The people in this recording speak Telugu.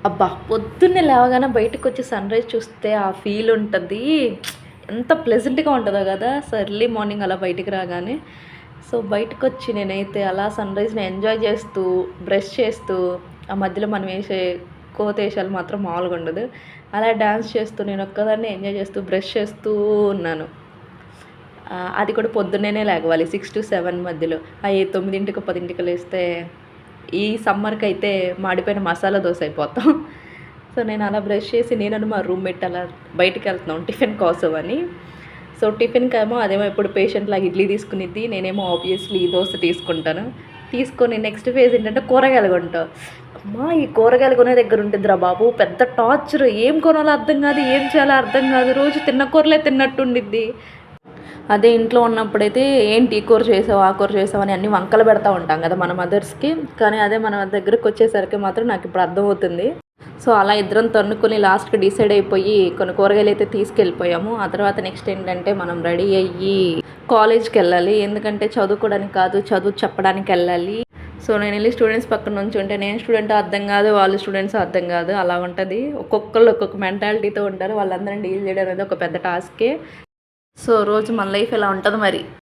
అబ్బా! పొద్దున్నే లేవగానే బయటకొచ్చి సన్‌రైజ్ చూస్తే ఆ ఫీల్ ఉంటది. ఎంత ప్లెజెంట్‌గా ఉంటదో గదా! సో, ఎర్లీ మార్నింగ్ అలా బయటికి రాగానే. సో, బయటకొచ్చి నేనైతే అలా సన్‌రైజ్‌ని ఎంజాయ్ చేస్తూ, బ్రష్ చేస్తూ, ఆ మధ్యలో మనం ఏసే కోతేశాలు మాత్రం మామూలుగుండదు. అలా డాన్స్ చేస్తూ నేనొక్కదాన్నే ఎంజాయ్ చేస్తూ, బ్రష్ చేస్తూ ఉన్నాను. అది కూడా పొద్దున్నేనే లెగవాలి 6-7 మధ్యలో. 9:00కో, 10:00కో లేస్తే ఈ సమ్మర్‌కైతే మాడిపోయిన మసాలా దోస అయిపోతాం. సో, నేనలా బ్రష్ చేసి మా రూమ్‌మేట్ అలా బయటికెళ్తున్నాం టిఫిన్ కోసమని. సో, టిఫిన్‌కేమో అదేమో ఎప్పుడు పేషెంట్‌లాగా ఇడ్లీ తీసుకునిద్ది. నేనేమో ఆబ్వియస్‌లీ దోస తీసుకుంటాను. తీసుకొని నెక్స్ట్ ఫేజ్ ఏంటంటే కూరగాయలు కొంటా. అమ్మా! ఈ కూరగాయలు కొనే దగ్గర ఉండిద్దిరా బాబు పెద్ద టార్చర్. ఏం కొనాలో అర్థం కాదు. ఏం చేయాలో అర్థం కాదు. రోజు తిన్న కూరలే తిన్నట్టు ఉండిద్ది. అదే ఇంట్లో ఉన్నప్పుడైతే ఏంటి ఈ కూర చేసావు, ఆ కూర చేసావు అని అన్నీ వంకలు పెడతా ఉంటాం కదా మన మదర్స్‌కి. కానీ అదే మన దగ్గరకొచ్చేసరికి మాత్రం నాకిప్పుడు అర్థమవుతుంది. సో, అలా ఇద్దరం తన్నుకొని లాస్ట్‌కి డిసైడ్ అయిపోయి కొన్ని కూరగాయలైతే తీసుకెళ్ళిపోయాము. ఆ తర్వాత నెక్స్ట్ ఏంటంటే మనం రెడీ అయ్యి కాలేజ్‌కెళ్ళాలి. ఎందుకంటే చదువుకోవడానికి కాదు, చదువు చెప్పడానికెళ్ళాలి. సో, నేనెళ్ళి స్టూడెంట్స్ పక్కన నుంచుంటే నేను స్టూడెంటో అర్థం కాదు, వాళ్ళు స్టూడెంట్సో అర్థం కాదు. అలా ఉంటది. ఒక్కొక్కళ్ళు ఒక్కొక్క మెంటాలిటీతో ఉంటారు. వాళ్ళందరిని డీల్ చేయడం అనేది ఒక పెద్ద టాస్కే. సో, రోజు మన లైఫ్ ఇలా ఉంటది మరి.